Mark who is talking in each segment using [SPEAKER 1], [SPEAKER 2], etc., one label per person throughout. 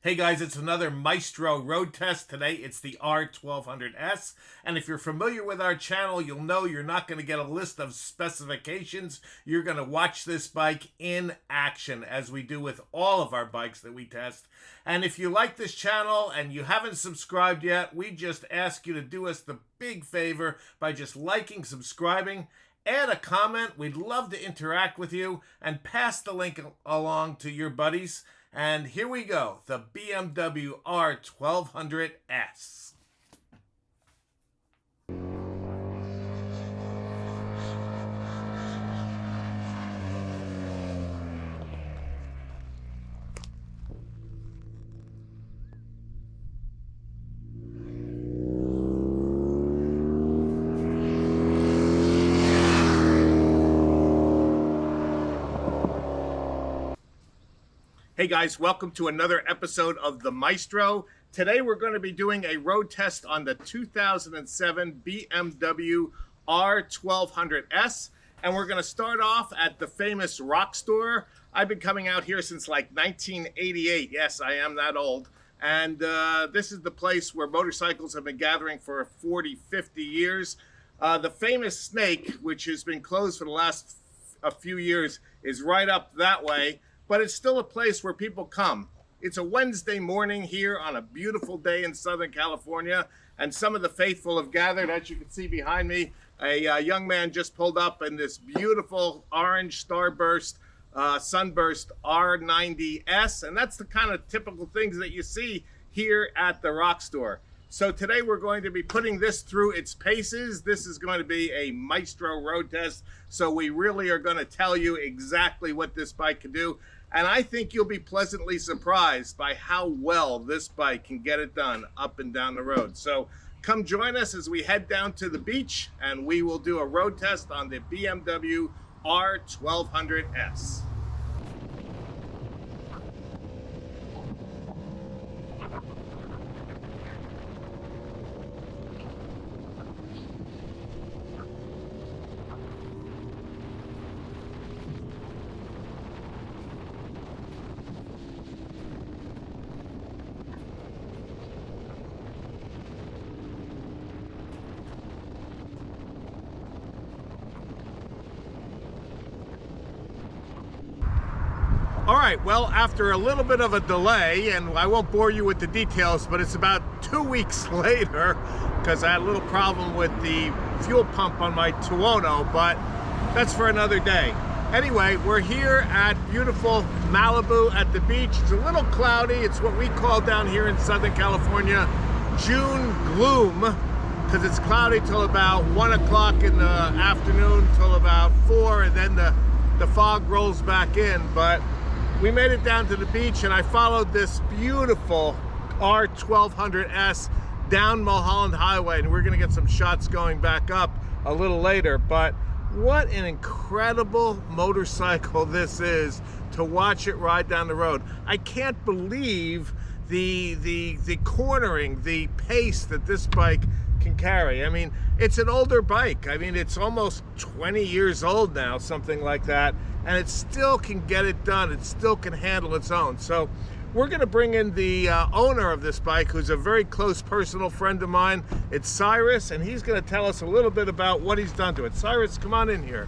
[SPEAKER 1] Hey guys, it's another Maestro road test. Today it's the R1200S, and if you're familiar with our channel, you'll know you're not going to get a list of specifications. You're going to watch this bike in action, as we do with all of our bikes that we test. And if you like this channel and you haven't subscribed yet, we just ask you to do us the big favor by just liking, subscribing, add a comment. We'd love to interact with you, and pass the link along to your buddies. And here we go, the BMW R1200S. Hey guys, welcome to another episode of the Maestro. Today we're going to be doing a road test on the 2007 BMW R1200S, and we're going to start off at the famous Rock Store. I've been coming out here since like 1988. Yes, I am that old. And this is the place where motorcycles have been gathering for 40, 50 years. The famous Snake, which has been closed for the last a few years, is right up that way. But it's still a place where people come. It's a Wednesday morning here on a beautiful day in Southern California, and some of the faithful have gathered. As you can see behind me, a young man just pulled up in this beautiful orange starburst, sunburst R90S, and that's the kind of typical things that you see here at the Rock Store. So today we're going to be putting this through its paces. This is going to be a Maestro road test, so we really are going to tell you exactly what this bike can do. And I think you'll be pleasantly surprised by how well this bike can get it done up and down the road. So come join us as we head down to the beach, and we will do a road test on the BMW R1200S. All right, well, after a little bit of a delay, and I won't bore you with the details, but it's about 2 weeks later, because I had a little problem with the fuel pump on my Tuono, but that's for another day. Anyway, we're here at beautiful Malibu at the beach. It's a little cloudy. It's what we call down here in Southern California June gloom, because it's cloudy till about 1 o'clock in the afternoon till about 4, and then the fog rolls back in. But we made it down to the beach, and I followed this beautiful R1200S down Mulholland Highway, and we're gonna get some shots going back up a little later. But what an incredible motorcycle this is to watch it ride down the road. I can't believe the cornering, the pace that this bike can carry. I mean, it's an older bike. I mean, it's almost 20 years old now, something like that, and it still can get it done. It still can handle its own. So we're going to bring in the owner of this bike, who's a very close personal friend of mine. It's Cyrus, and he's going to tell us a little bit about what he's done to it. Cyrus, come on in here.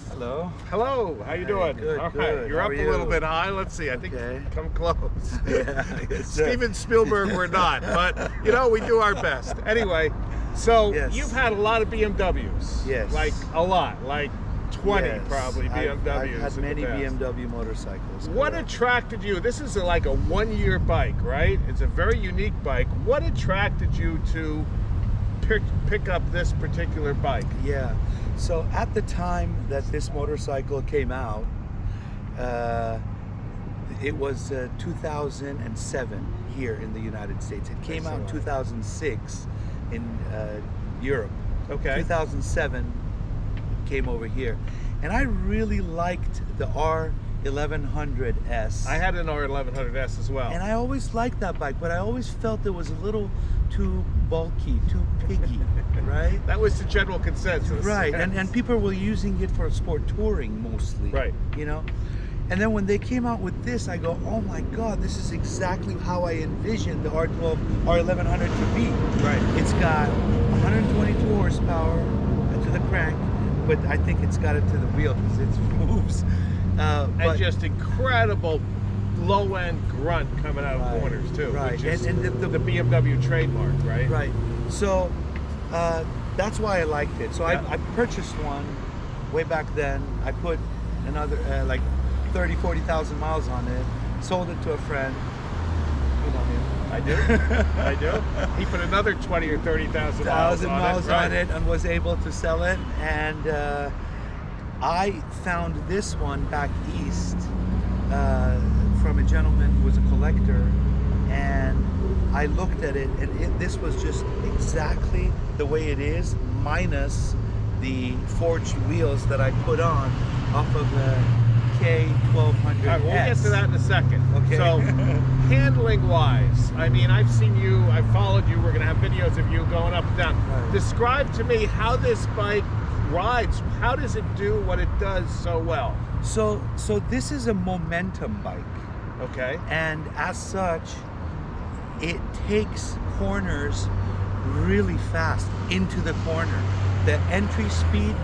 [SPEAKER 2] Hello.
[SPEAKER 1] Hello. How you doing?
[SPEAKER 2] Good.
[SPEAKER 1] All right.
[SPEAKER 2] Good.
[SPEAKER 1] You're
[SPEAKER 2] How
[SPEAKER 1] up
[SPEAKER 2] are
[SPEAKER 1] a little bit high. Let's see. I think come close.
[SPEAKER 2] Yeah,
[SPEAKER 1] Steven Spielberg, we're not, but you know, we do our best. Anyway, so
[SPEAKER 2] Yes.
[SPEAKER 1] you've had a lot of BMWs.
[SPEAKER 2] Yes.
[SPEAKER 1] Like a lot, like 20
[SPEAKER 2] Yes.
[SPEAKER 1] probably BMWs.
[SPEAKER 2] I've had
[SPEAKER 1] in
[SPEAKER 2] many
[SPEAKER 1] the past.
[SPEAKER 2] BMW motorcycles.
[SPEAKER 1] What
[SPEAKER 2] correct.
[SPEAKER 1] attracted you? This is like a one-year bike, right? It's a very unique bike. What attracted you to pick up this particular bike?
[SPEAKER 2] Yeah. So at the time that this motorcycle came out, it was 2007 here in the United States. It came out in 2006 in Europe.
[SPEAKER 1] Okay.
[SPEAKER 2] 2007 came over here, and I really liked the R1100S.
[SPEAKER 1] I had an R1100S as well.
[SPEAKER 2] And I always liked that bike, but I always felt it was a little too bulky, too piggy, right?
[SPEAKER 1] That was the general consensus.
[SPEAKER 2] Right, and people were using it for sport touring mostly.
[SPEAKER 1] Right.
[SPEAKER 2] You know? And then when they came out with this, I go, oh my God, this is exactly how I envisioned the R1100 to be.
[SPEAKER 1] Right.
[SPEAKER 2] It's got 122 horsepower to the crank, but I think it's got it to the wheel because it moves.
[SPEAKER 1] And just incredible low-end grunt coming out of corners too.
[SPEAKER 2] Right.
[SPEAKER 1] Which is
[SPEAKER 2] And
[SPEAKER 1] the BMW trademark, right?
[SPEAKER 2] Right. So that's why I liked it. So I purchased one way back then. I put another like 30, 40,000 miles on it. Sold it to a friend. You know him.
[SPEAKER 1] I do. I do. He put another 20 or 30,000 miles
[SPEAKER 2] on it and was able to sell it. And I found this one back east from a gentleman who was a collector, and I looked at it, and this was just exactly the way it is, minus the forged wheels that I put on off of the K1200S.
[SPEAKER 1] All right, we'll get to that in a second.
[SPEAKER 2] Okay.
[SPEAKER 1] So, handling wise, I mean, I've seen you, I've followed you, we're going to have videos of you going up and down.
[SPEAKER 2] Right.
[SPEAKER 1] Describe to me how this bike rides. How does it do what it does so well?
[SPEAKER 2] So this is a momentum bike.
[SPEAKER 1] Okay.
[SPEAKER 2] And as such, it takes corners really fast into the corner. The entry speed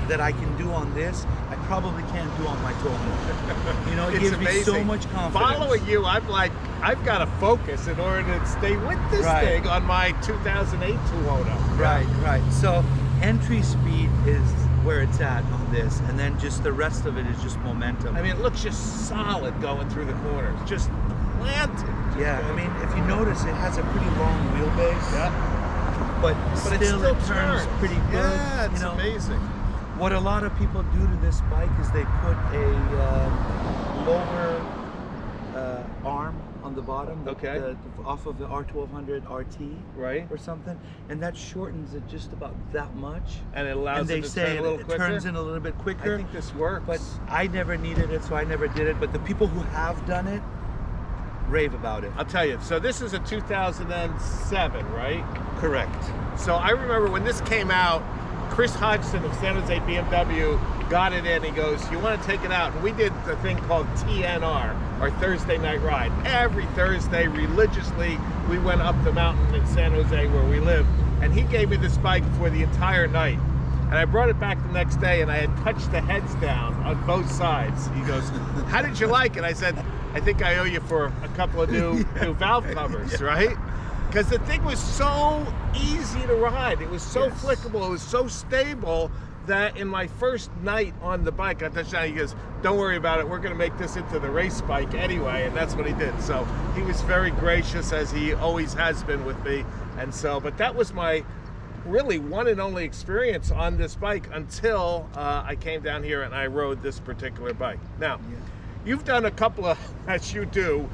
[SPEAKER 2] that I can do on this, I probably can't do on my 1200. You know, it gives me so much confidence.
[SPEAKER 1] Following you, I'm like, I've got to focus in order to stay with this thing on my 2008 Toyota.
[SPEAKER 2] Right. So entry speed is where it's at on this, and then just the rest of it is just momentum.
[SPEAKER 1] I mean, it looks just solid going through the corners, just planted.
[SPEAKER 2] Yeah, I mean, if you notice, it has a pretty long wheelbase.
[SPEAKER 1] Yeah.
[SPEAKER 2] But still it turns pretty good.
[SPEAKER 1] Yeah, it's amazing.
[SPEAKER 2] What a lot of people do to this bike is they put a lower arm on the bottom, off of the R1200 RT,
[SPEAKER 1] right,
[SPEAKER 2] or something, and that shortens it just about that much.
[SPEAKER 1] And it allows it to turn a little quicker.
[SPEAKER 2] Turns in a little bit quicker.
[SPEAKER 1] I think this works.
[SPEAKER 2] But I never needed it, so I never did it. But the people who have done it rave about it.
[SPEAKER 1] I'll tell you. So this is a 2007, right?
[SPEAKER 2] Correct.
[SPEAKER 1] So I remember when this came out, Chris Hodgson of San Jose BMW got it in. He goes, you want to take it out? And we did the thing called TNR, our Thursday night ride. Every Thursday, religiously, we went up the mountain in San Jose where we live. And he gave me this bike for the entire night. And I brought it back the next day, and I had touched the heads down on both sides. He goes, how did you like it? I said, I think I owe you for a couple of new valve covers, right? Because the thing was so easy to ride. It was so flickable. It was so stable that in my first night on the bike, I touched down. He goes, don't worry about it. We're going to make this into the race bike anyway. And that's what he did. So he was very gracious, as he always has been with me. And so, but that was my really one and only experience on this bike until I came down here and I rode this particular bike. Now, you've done a couple of, as you do,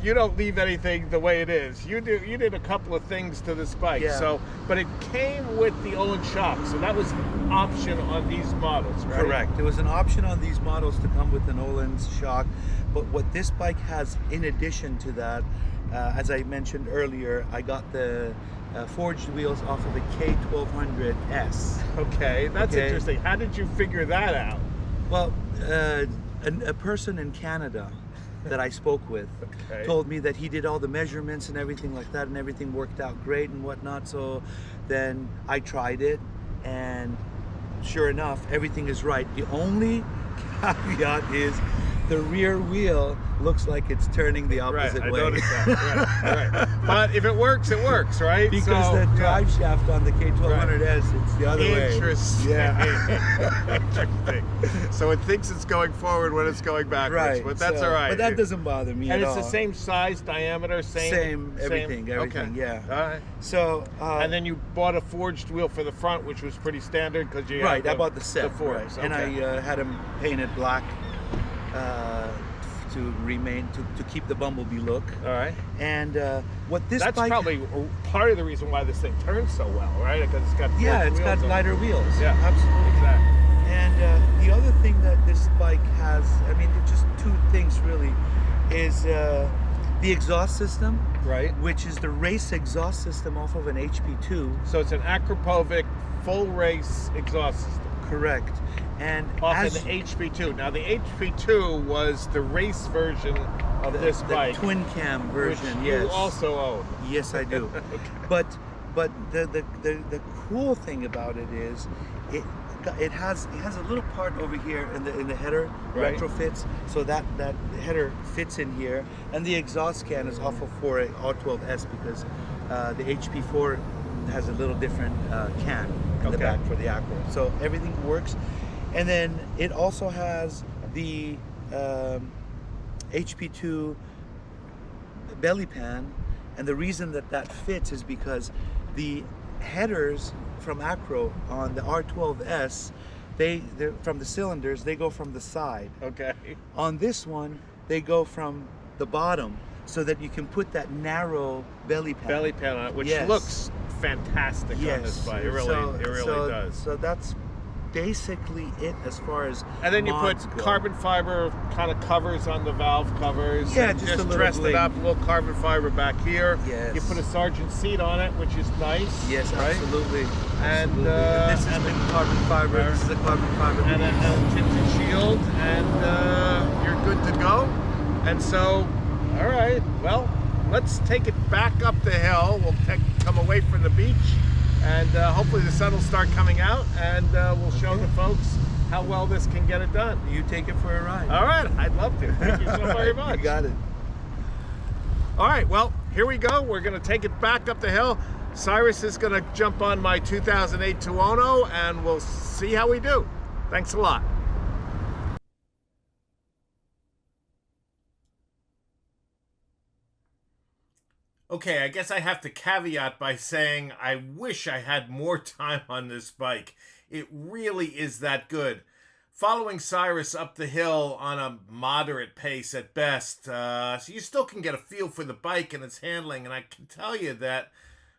[SPEAKER 1] you don't leave anything the way it is. You did a couple of things to this bike.
[SPEAKER 2] Yeah.
[SPEAKER 1] So, but it came with the Olin shock, so that was an option on these models, right?
[SPEAKER 2] Correct. There was an option on these models to come with an Olin shock, but what this bike has in addition to that, as I mentioned earlier, I got the forged wheels off of a K1200S.
[SPEAKER 1] Okay, that's interesting. How did you figure that out?
[SPEAKER 2] Well, a person in Canada that I spoke with told me that he did all the measurements and everything like that, and everything worked out great and whatnot. So then I tried it, and sure enough, everything is right. The only caveat is the rear wheel looks like it's turning the opposite way.
[SPEAKER 1] I noticed that. Right. But if it works, right?
[SPEAKER 2] Because the drive shaft on the K1200S, it's the other way.
[SPEAKER 1] Interesting.
[SPEAKER 2] Yeah.
[SPEAKER 1] Interesting. So it thinks it's going forward when it's going backwards,
[SPEAKER 2] right.
[SPEAKER 1] But that's all right.
[SPEAKER 2] But that doesn't bother me at all.
[SPEAKER 1] And it's the same size, diameter, same
[SPEAKER 2] everything,
[SPEAKER 1] okay.
[SPEAKER 2] Yeah.
[SPEAKER 1] All right.
[SPEAKER 2] So
[SPEAKER 1] and then you bought a forged wheel for the front, which was pretty standard because you
[SPEAKER 2] I bought the set,
[SPEAKER 1] the forged,
[SPEAKER 2] and I had them painted black to keep the Bumblebee look.
[SPEAKER 1] All right.
[SPEAKER 2] And what this
[SPEAKER 1] that's
[SPEAKER 2] bike,
[SPEAKER 1] probably part of the reason why this thing turns so well, right? Because it's got
[SPEAKER 2] it's got lighter wheels.
[SPEAKER 1] Yeah,
[SPEAKER 2] absolutely.
[SPEAKER 1] Exactly.
[SPEAKER 2] And the other thing that this bike has, I mean, just two things really, is the exhaust system,
[SPEAKER 1] right?
[SPEAKER 2] Which is the race exhaust system off of an HP2.
[SPEAKER 1] So it's an Akrapovic full race exhaust system.
[SPEAKER 2] Correct. And
[SPEAKER 1] Off
[SPEAKER 2] as
[SPEAKER 1] of the HP2. Now the HP2 was the race version of this
[SPEAKER 2] the
[SPEAKER 1] bike,
[SPEAKER 2] twin cam version,
[SPEAKER 1] which
[SPEAKER 2] yes.
[SPEAKER 1] you also own.
[SPEAKER 2] Yes, I do.
[SPEAKER 1] Okay.
[SPEAKER 2] But the cool thing about it is it has a little part over here in the header,
[SPEAKER 1] Right.
[SPEAKER 2] retrofits, so that header fits in here, and the exhaust can is off of for a R12S because the HP4 has a little different can in the
[SPEAKER 1] Okay.
[SPEAKER 2] back for the Acro. So everything works, and then it also has the HP2 belly pan, and the reason that fits is because the headers from Acro on the R12S, they're from the cylinders, they go from the side.
[SPEAKER 1] Okay.
[SPEAKER 2] On this one, they go from the bottom, so that you can put that narrow belly pan.
[SPEAKER 1] Belly pan on it, which
[SPEAKER 2] Yes.
[SPEAKER 1] looks fantastic on this bike. It really does.
[SPEAKER 2] So that's basically it as far as
[SPEAKER 1] And then you put
[SPEAKER 2] mods go.
[SPEAKER 1] carbon fiber kind of covers on the valve covers.
[SPEAKER 2] Yeah,
[SPEAKER 1] and
[SPEAKER 2] just a
[SPEAKER 1] just
[SPEAKER 2] little
[SPEAKER 1] dressed it
[SPEAKER 2] bling.
[SPEAKER 1] up, a little carbon fiber back here.
[SPEAKER 2] Yes.
[SPEAKER 1] You put a sergeant seat on it, which is nice.
[SPEAKER 2] Yes,
[SPEAKER 1] right?
[SPEAKER 2] absolutely.
[SPEAKER 1] And,
[SPEAKER 2] Absolutely. And this is
[SPEAKER 1] and
[SPEAKER 2] the carbon fiber. This is the carbon fiber.
[SPEAKER 1] And a tinted shield, and you're good to go. And so, all right, well, let's take it back up the hill. We'll come away from the beach, and hopefully the sun will start coming out, and we'll show the folks how well this can get it done.
[SPEAKER 2] You take it for a ride.
[SPEAKER 1] All right, I'd love to. Thank you so very much.
[SPEAKER 2] You got it.
[SPEAKER 1] All right, well, here we go. We're going to take it back up the hill. Cyrus is going to jump on my 2008 Tuono, and we'll see how we do. Thanks a lot. Okay, I guess I have to caveat by saying I wish I had more time on this bike. It really is that good. Following Cyrus up the hill on a moderate pace at best, so you still can get a feel for the bike and its handling, and I can tell you that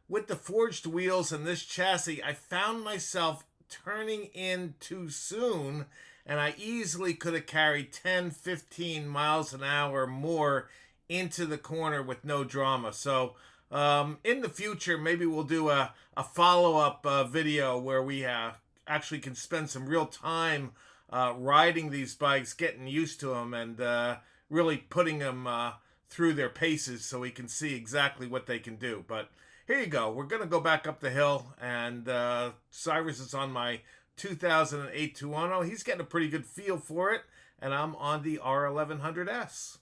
[SPEAKER 1] with the forged wheels and this chassis, I found myself turning in too soon, and I easily could have carried 10, 15 miles an hour more into the corner with no drama. So in the future, maybe we'll do a follow-up video where we actually can spend some real time riding these bikes, getting used to them, and really putting them through their paces so we can see exactly what they can do. But here you go. We're going to go back up the hill, and Cyrus is on my 2008 Tuono. He's getting a pretty good feel for it, and I'm on the R1100S.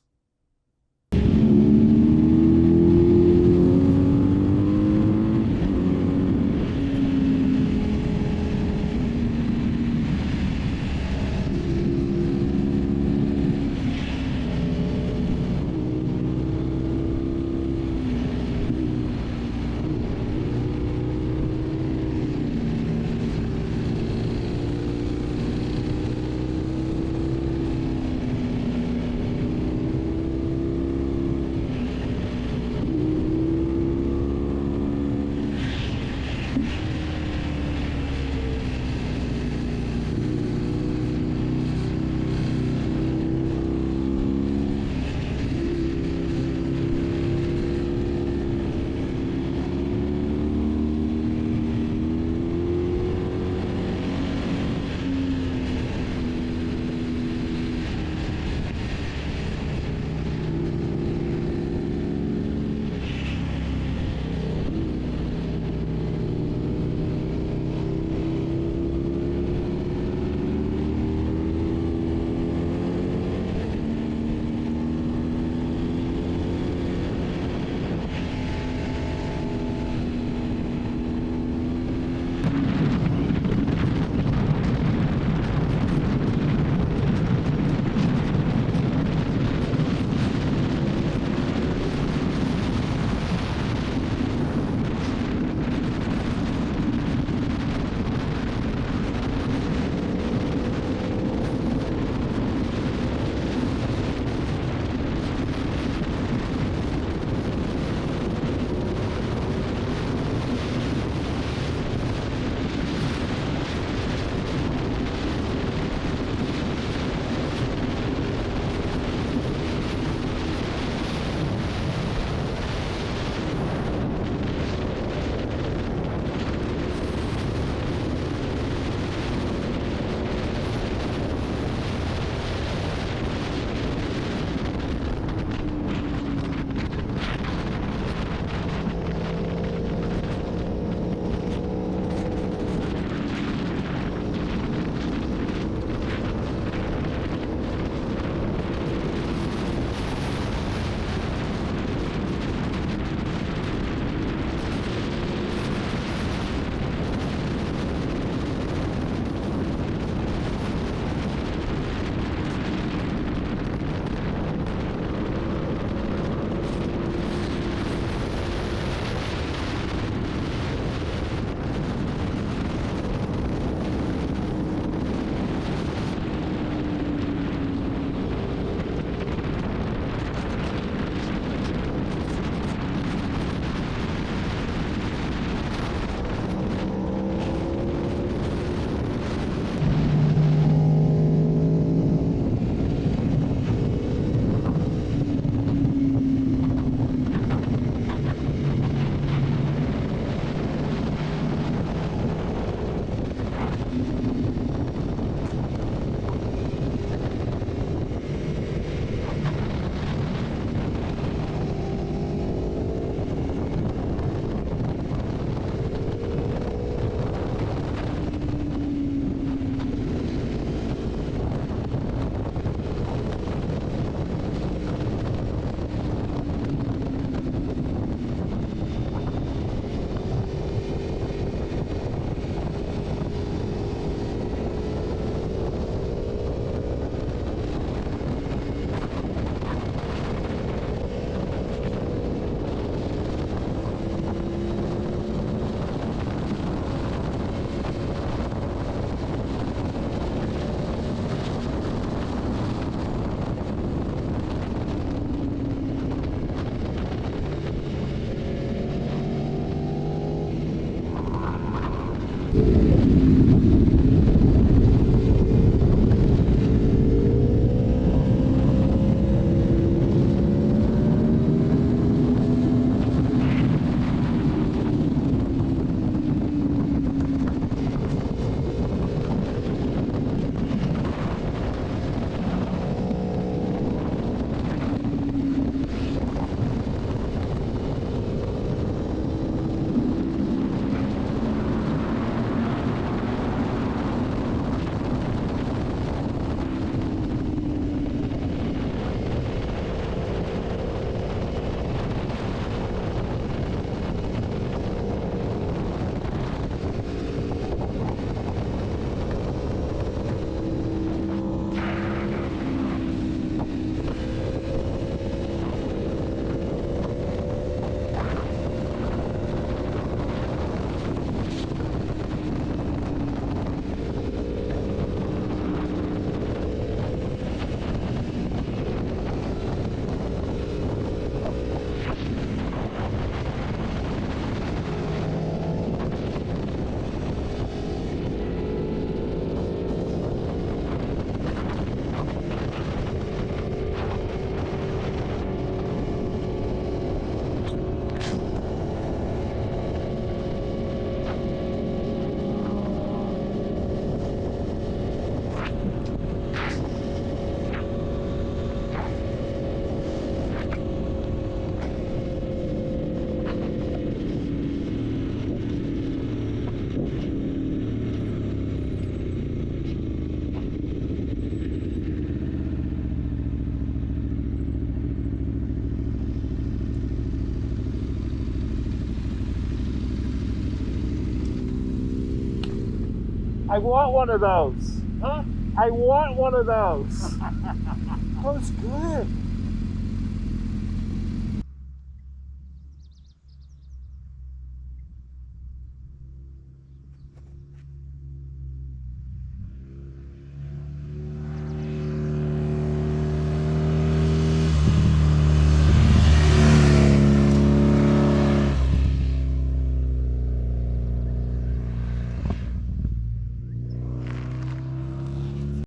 [SPEAKER 1] I want one of those.
[SPEAKER 3] Huh?
[SPEAKER 1] I want one of those. That was good.